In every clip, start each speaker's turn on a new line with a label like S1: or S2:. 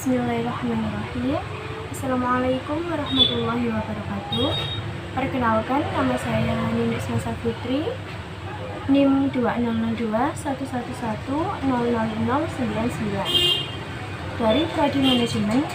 S1: Bismillahirrahmanirrahim. Assalamualaikum warahmatullahi wabarakatuh. Perkenalkan, nama saya Nini Sasa Fitri, NIM 202111000099 dari Prodi Manajemen,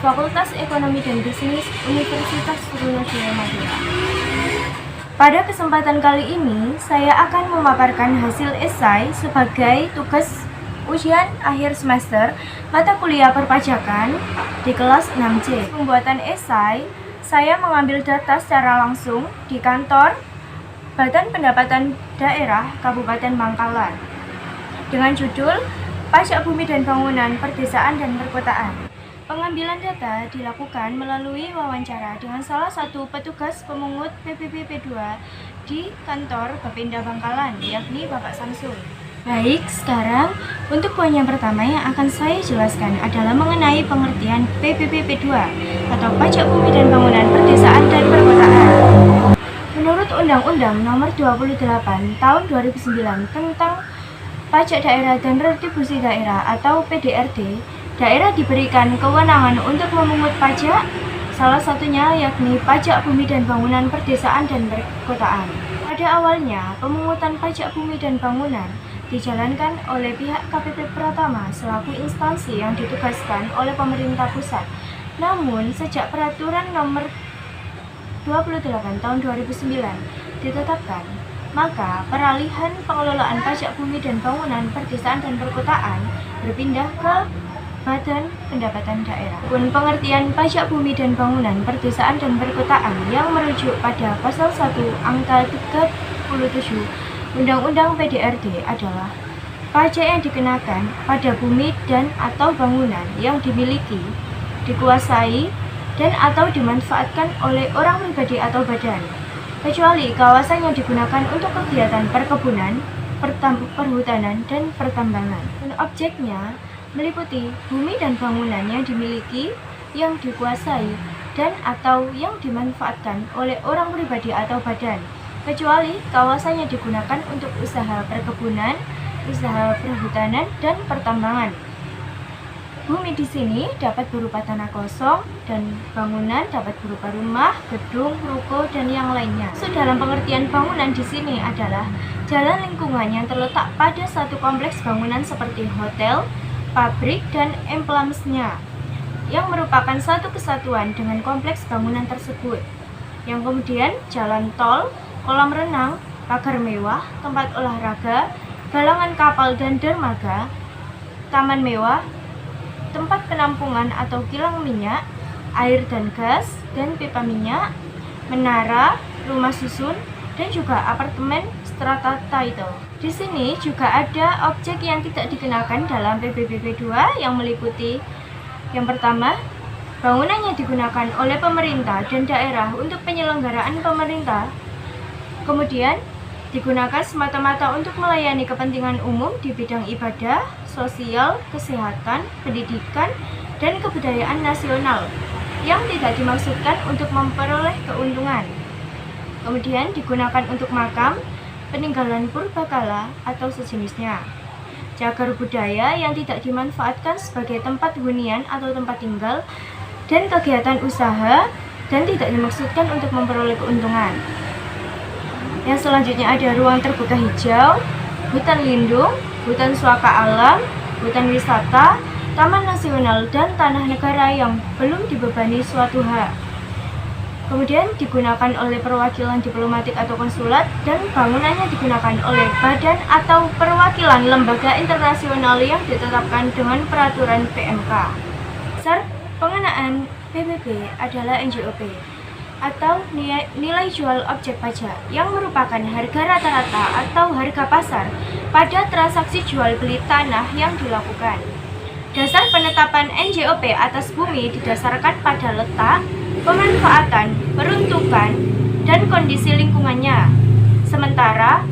S1: Fakultas Ekonomi dan Bisnis Universitas Sriwijaya Madura. Pada kesempatan kali ini, saya akan memaparkan hasil esai sebagai tugas ujian akhir semester mata kuliah perpajakan di kelas 6C. Pembuatan esai, saya mengambil data secara langsung di kantor Badan Pendapatan Daerah Kabupaten Bangkalan dengan judul Pajak Bumi dan Bangunan Perdesaan dan Perkotaan. Pengambilan data dilakukan melalui wawancara dengan salah satu petugas pemungut PPP 2 di kantor Bapenda Bangkalan, yakni Bapak Samsul. Baik, sekarang untuk poin yang pertama yang akan saya jelaskan adalah mengenai pengertian PPP 2 atau Pajak Bumi dan Bangunan Perdesaan dan Perkotaan. Menurut Undang-Undang Nomor 28 Tahun 2009 tentang Pajak Daerah dan Retribusi Daerah atau PDRD, daerah diberikan kewenangan untuk memungut pajak, salah satunya yakni Pajak Bumi dan Bangunan Perdesaan dan Perkotaan. Pada awalnya, pemungutan pajak bumi dan bangunan dijalankan oleh pihak KPP Pratama selaku instansi yang ditugaskan oleh pemerintah pusat. Namun, sejak Peraturan Nomor 28 Tahun 2009 ditetapkan, maka peralihan pengelolaan pajak bumi dan bangunan perdesaan dan perkotaan berpindah ke Badan Pendapatan Daerah. Pun pengertian pajak bumi dan bangunan perdesaan dan perkotaan yang merujuk pada pasal 1 angka 37 Undang-Undang PDRD adalah pajak yang dikenakan pada bumi dan atau bangunan yang dimiliki, dikuasai, dan atau dimanfaatkan oleh orang pribadi atau badan, kecuali kawasan yang digunakan untuk kegiatan perkebunan, perhutanan, dan pertambangan. Dan objeknya meliputi bumi dan bangunan yang dimiliki, yang dikuasai, dan atau yang dimanfaatkan oleh orang pribadi atau badan, kecuali kawasan yang digunakan untuk usaha perkebunan, usaha perhutanan, dan pertambangan. Bumi di sini dapat berupa tanah kosong dan bangunan dapat berupa rumah, gedung, ruko, dan yang lainnya. Dalam pengertian bangunan di sini adalah jalan lingkungan yang terletak pada satu kompleks bangunan seperti hotel, pabrik, dan emplasnya yang merupakan satu kesatuan dengan kompleks bangunan tersebut, yang kemudian jalan tol, kolam renang, pagar mewah, tempat olahraga, galangan kapal dan dermaga, taman mewah, tempat penampungan atau kilang minyak, air dan gas, dan pipa minyak, menara, rumah susun, dan juga apartemen strata title. Di sini juga ada objek yang tidak dikenakan dalam PPP 2 yang meliputi yang pertama, bangunan yang digunakan oleh pemerintah dan daerah untuk penyelenggaraan pemerintah, kemudian digunakan semata-mata untuk melayani kepentingan umum di bidang ibadah, sosial, kesehatan, pendidikan, dan kebudayaan nasional yang tidak dimaksudkan untuk memperoleh keuntungan. Kemudian digunakan untuk makam, peninggalan purbakala atau sejenisnya, cagar budaya yang tidak dimanfaatkan sebagai tempat hunian atau tempat tinggal, dan kegiatan usaha dan tidak dimaksudkan untuk memperoleh keuntungan. Yang selanjutnya ada ruang terbuka hijau, hutan lindung, hutan suaka alam, hutan wisata, taman nasional, dan tanah negara yang belum dibebani suatu hak. Kemudian digunakan oleh perwakilan diplomatik atau konsulat, dan bangunannya digunakan oleh badan atau perwakilan lembaga internasional yang ditetapkan dengan peraturan PMK. Dasar pengenaan PBB adalah NJOP atau nilai jual objek pajak yang merupakan harga rata-rata atau harga pasar pada transaksi jual beli tanah yang dilakukan. Dasar penetapan NJOP atas bumi didasarkan pada letak, pemanfaatan, peruntukan, dan kondisi lingkungannya. Sementara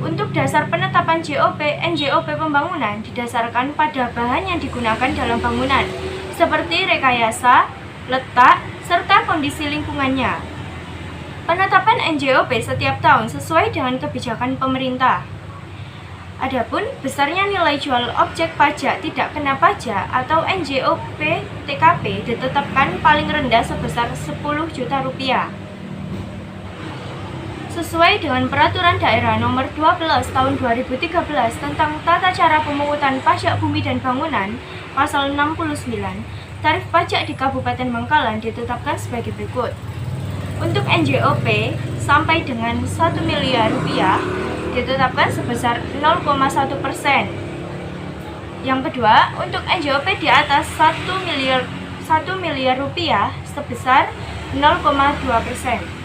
S1: untuk dasar penetapan NJOP pembangunan didasarkan pada bahan yang digunakan dalam bangunan, seperti rekayasa, letak, serta kondisi lingkungannya. Penetapan NJOP setiap tahun sesuai dengan kebijakan pemerintah. Adapun besarnya nilai jual objek pajak tidak kena pajak atau NJOP TKP ditetapkan paling rendah sebesar 10 juta rupiah. Sesuai dengan Peraturan Daerah Nomor 12 Tahun 2013 tentang Tata Cara Pemungutan Pajak Bumi dan Bangunan, Pasal 69, tarif pajak di Kabupaten Bangkalan ditetapkan sebagai berikut. Untuk NJOP sampai dengan 1 miliar rupiah ditetapkan sebesar 0,1%. Yang kedua, untuk NJOP di atas 1 miliar rupiah sebesar 0,2%.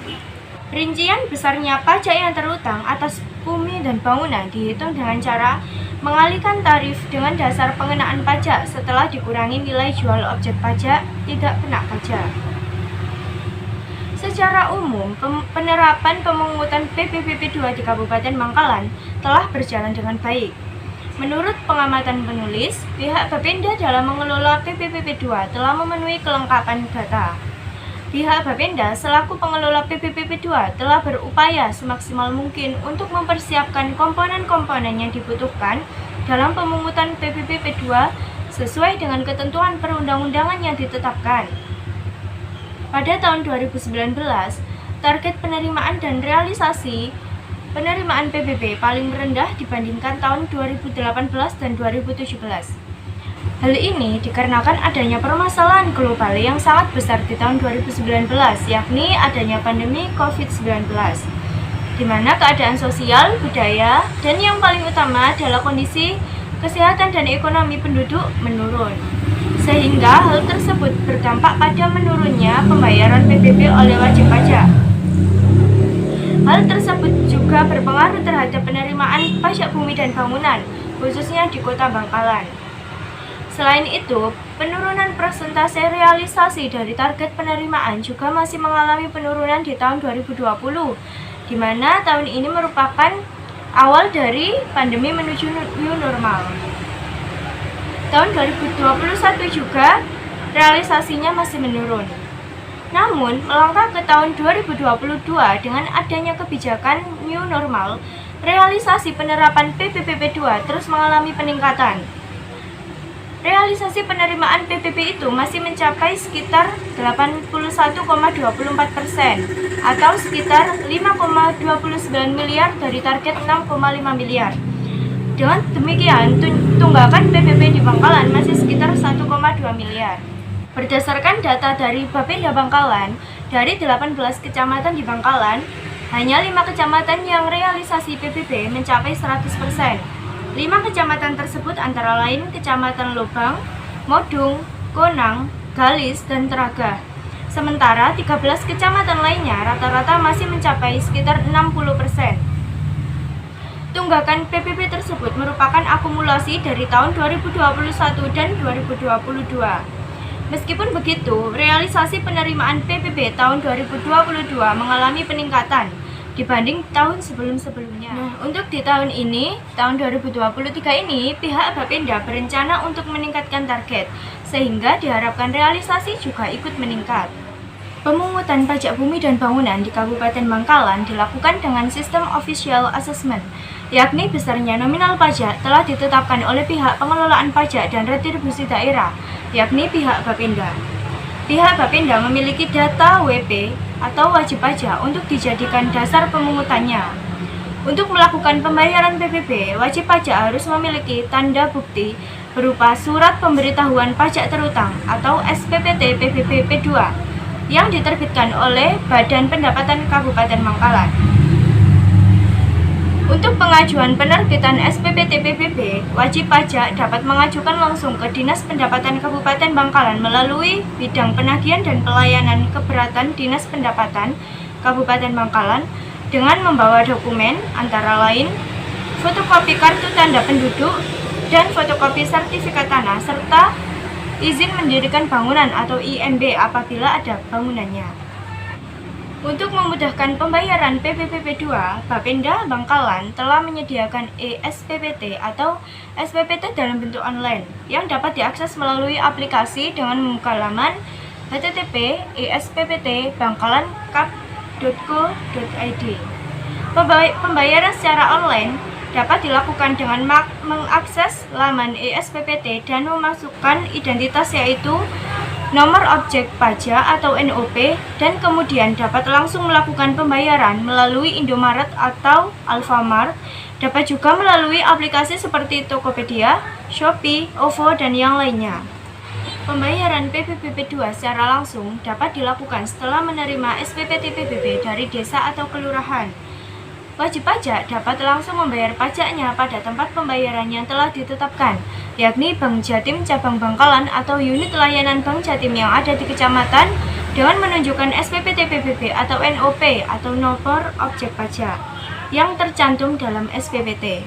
S1: Rincian besarnya pajak yang terutang atas bumi dan bangunan dihitung dengan cara mengalihkan tarif dengan dasar pengenaan pajak setelah dikurangi nilai jual objek pajak tidak kena pajak. Secara umum, penerapan pemungutan PPPP 2 di Kabupaten Bangkalan telah berjalan dengan baik. Menurut pengamatan penulis, pihak Bapenda dalam mengelola PPPP 2 telah memenuhi kelengkapan data. Pihak Bapenda selaku pengelola PPPP 2 telah berupaya semaksimal mungkin untuk mempersiapkan komponen-komponen yang dibutuhkan dalam pemungutan PPPP 2 sesuai dengan ketentuan perundang-undangan yang ditetapkan. Pada tahun 2019, target penerimaan dan realisasi penerimaan PPP paling rendah dibandingkan tahun 2018 dan 2017. Hal ini dikarenakan adanya permasalahan global yang sangat besar di tahun 2019, yakni adanya pandemi COVID-19, di mana keadaan sosial, budaya, dan yang paling utama adalah kondisi kesehatan dan ekonomi penduduk menurun. Sehingga hal tersebut berdampak pada menurunnya pembayaran PPP oleh wajib pajak. Hal tersebut juga berpengaruh terhadap penerimaan pajak bumi dan bangunan, khususnya di Kota Bangkalan. Selain itu, penurunan persentase realisasi dari target penerimaan juga masih mengalami penurunan di tahun 2020, di mana tahun ini merupakan awal dari pandemi menuju new normal. Tahun 2021 juga realisasinya masih menurun. Namun, melangkah ke tahun 2022 dengan adanya kebijakan new normal, realisasi penerapan PPPP 2 terus mengalami peningkatan. Realisasi penerimaan PPP itu masih mencapai sekitar 81,24% atau sekitar 5,29 miliar dari target 6,5 miliar. Dengan demikian, tunggakan PPP di Bangkalan masih sekitar 1,2 miliar. Berdasarkan data dari Bapenda Bangkalan, dari 18 kecamatan di Bangkalan, hanya 5 kecamatan yang realisasi PPP mencapai 100%. 5 kecamatan tersebut antara lain Kecamatan Lobang, Modung, Konang, Galis, dan Teraga. Sementara 13 kecamatan lainnya rata-rata masih mencapai sekitar 60%. Tunggakan PPP tersebut merupakan akumulasi dari tahun 2021 dan 2022. Meskipun begitu, realisasi penerimaan PPP tahun 2022 mengalami peningkatan dibanding tahun sebelum-sebelumnya. Nah, untuk di tahun ini, tahun 2023 ini, pihak Bapenda berencana untuk meningkatkan target, sehingga diharapkan realisasi juga ikut meningkat. Pemungutan pajak bumi dan bangunan di Kabupaten Bangkalan dilakukan dengan sistem official assessment, yakni besarnya nominal pajak telah ditetapkan oleh pihak pengelolaan pajak dan retribusi daerah, yakni pihak Bapenda. Pihak Bapenda memiliki data WP atau wajib pajak untuk dijadikan dasar pemungutannya. Untuk melakukan pembayaran PPP, wajib pajak harus memiliki tanda bukti berupa surat pemberitahuan pajak terutang atau SPPT PPP P2 yang diterbitkan oleh Badan Pendapatan Kabupaten Bangkalan. Untuk pengajuan penerbitan SPPT PPP, wajib pajak dapat mengajukan langsung ke Dinas Pendapatan Kabupaten Bangkalan melalui Bidang Penagihan dan Pelayanan Keberatan Dinas Pendapatan Kabupaten Bangkalan dengan membawa dokumen antara lain fotokopi kartu tanda penduduk dan fotokopi sertifikat tanah serta izin mendirikan bangunan atau IMB apabila ada bangunannya. Untuk memudahkan pembayaran PPPP 2, Bapenda Bangkalan telah menyediakan e-SPPT atau SPPT dalam bentuk online yang dapat diakses melalui aplikasi dengan membuka laman http://esppt.bangkalan.kap.go.id. Pembayaran secara online dapat dilakukan dengan mengakses laman e-SPPT dan memasukkan identitas yaitu nomor objek pajak atau NOP, dan kemudian dapat langsung melakukan pembayaran melalui Indomaret atau Alfamart. Dapat juga melalui aplikasi seperti Tokopedia, Shopee, OVO, dan yang lainnya. Pembayaran PPBP 2 secara langsung dapat dilakukan setelah menerima SPPT PBB dari desa atau kelurahan. Wajib pajak dapat langsung membayar pajaknya pada tempat pembayaran yang telah ditetapkan, yakni Bank Jatim Cabang Bangkalan atau unit layanan Bank Jatim yang ada di kecamatan dengan menunjukkan SPPT PBB atau NOP atau nomor objek pajak yang tercantum dalam SPPT.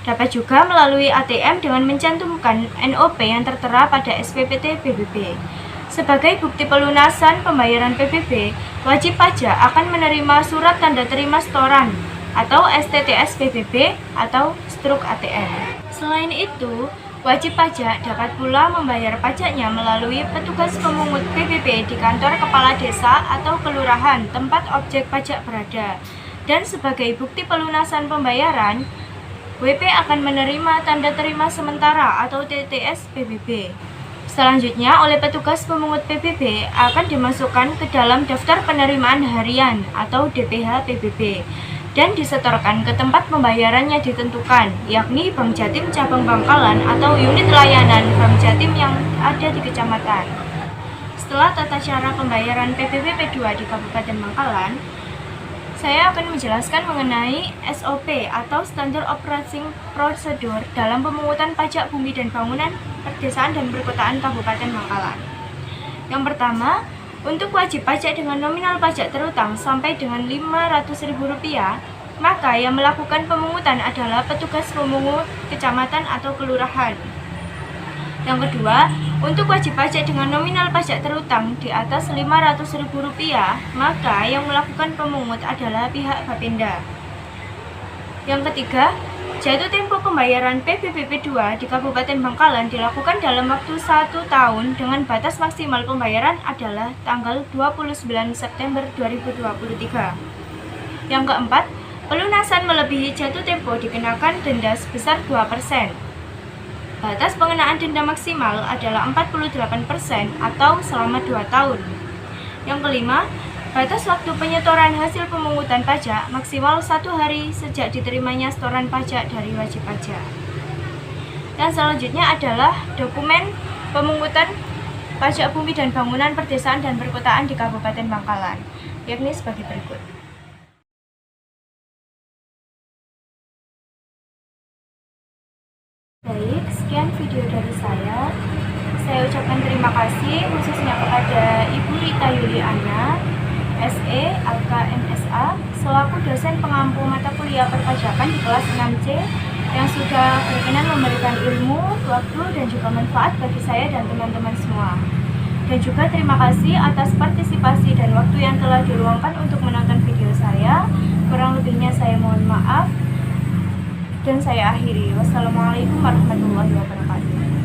S1: Dapat juga melalui ATM dengan mencantumkan NOP yang tertera pada SPPT PBB. Sebagai bukti pelunasan pembayaran PBB, wajib pajak akan menerima surat tanda terima setoran atau STTS PBB atau struk ATM. Selain itu, wajib pajak dapat pula membayar pajaknya melalui petugas pemungut PBB di kantor kepala desa atau kelurahan tempat objek pajak berada. Dan sebagai bukti pelunasan pembayaran, WP akan menerima tanda terima sementara atau TTS PBB. Selanjutnya, oleh petugas pemungut PBB akan dimasukkan ke dalam daftar penerimaan harian atau DPH PBB dan disetorkan ke tempat pembayarannya ditentukan, yakni Bank Jatim Cabang Bangkalan atau unit layanan Bank Jatim yang ada di kecamatan. Setelah tata cara pembayaran PBB P2 di Kabupaten Bangkalan, saya akan menjelaskan mengenai SOP atau Standard Operating Procedure dalam pemungutan pajak bumi dan bangunan perdesaan dan perkotaan Kabupaten Bangkalan. Yang pertama, untuk wajib pajak dengan nominal pajak terutang sampai dengan Rp500.000, maka yang melakukan pemungutan adalah petugas pemungut kecamatan atau kelurahan. Yang kedua, untuk wajib pajak dengan nominal pajak terutang di atas Rp500.000, maka yang melakukan pemungut adalah pihak Bapenda. Yang ketiga, jatuh tempo pembayaran PBBP 2 di Kabupaten Bangkalan dilakukan dalam waktu 1 tahun dengan batas maksimal pembayaran adalah tanggal 29 September 2023. Yang keempat, pelunasan melebihi jatuh tempo dikenakan denda sebesar 2%. Batas pengenaan denda maksimal adalah 48% atau selama 2 tahun. Yang kelima, batas waktu penyetoran hasil pemungutan pajak maksimal 1 hari sejak diterimanya setoran pajak dari wajib pajak. Dan selanjutnya adalah dokumen pemungutan pajak bumi dan bangunan perdesaan dan perkotaan di Kabupaten Bangkalan, yakni sebagai berikut. Baik, sekian video dari saya. Saya ucapkan terima kasih khususnya kepada Ibu Rita Yuliana, SE, LKMSA, selaku dosen pengampu mata kuliah perpajakan di kelas 6C yang sudah berkenan memberikan ilmu, waktu, dan juga manfaat bagi saya dan teman-teman semua. Dan juga terima kasih atas partisipasi dan waktu yang telah diluangkan untuk menonton video saya. Kurang lebihnya saya mohon maaf. Dan saya akhiri. Wassalamualaikum warahmatullahi wabarakatuh.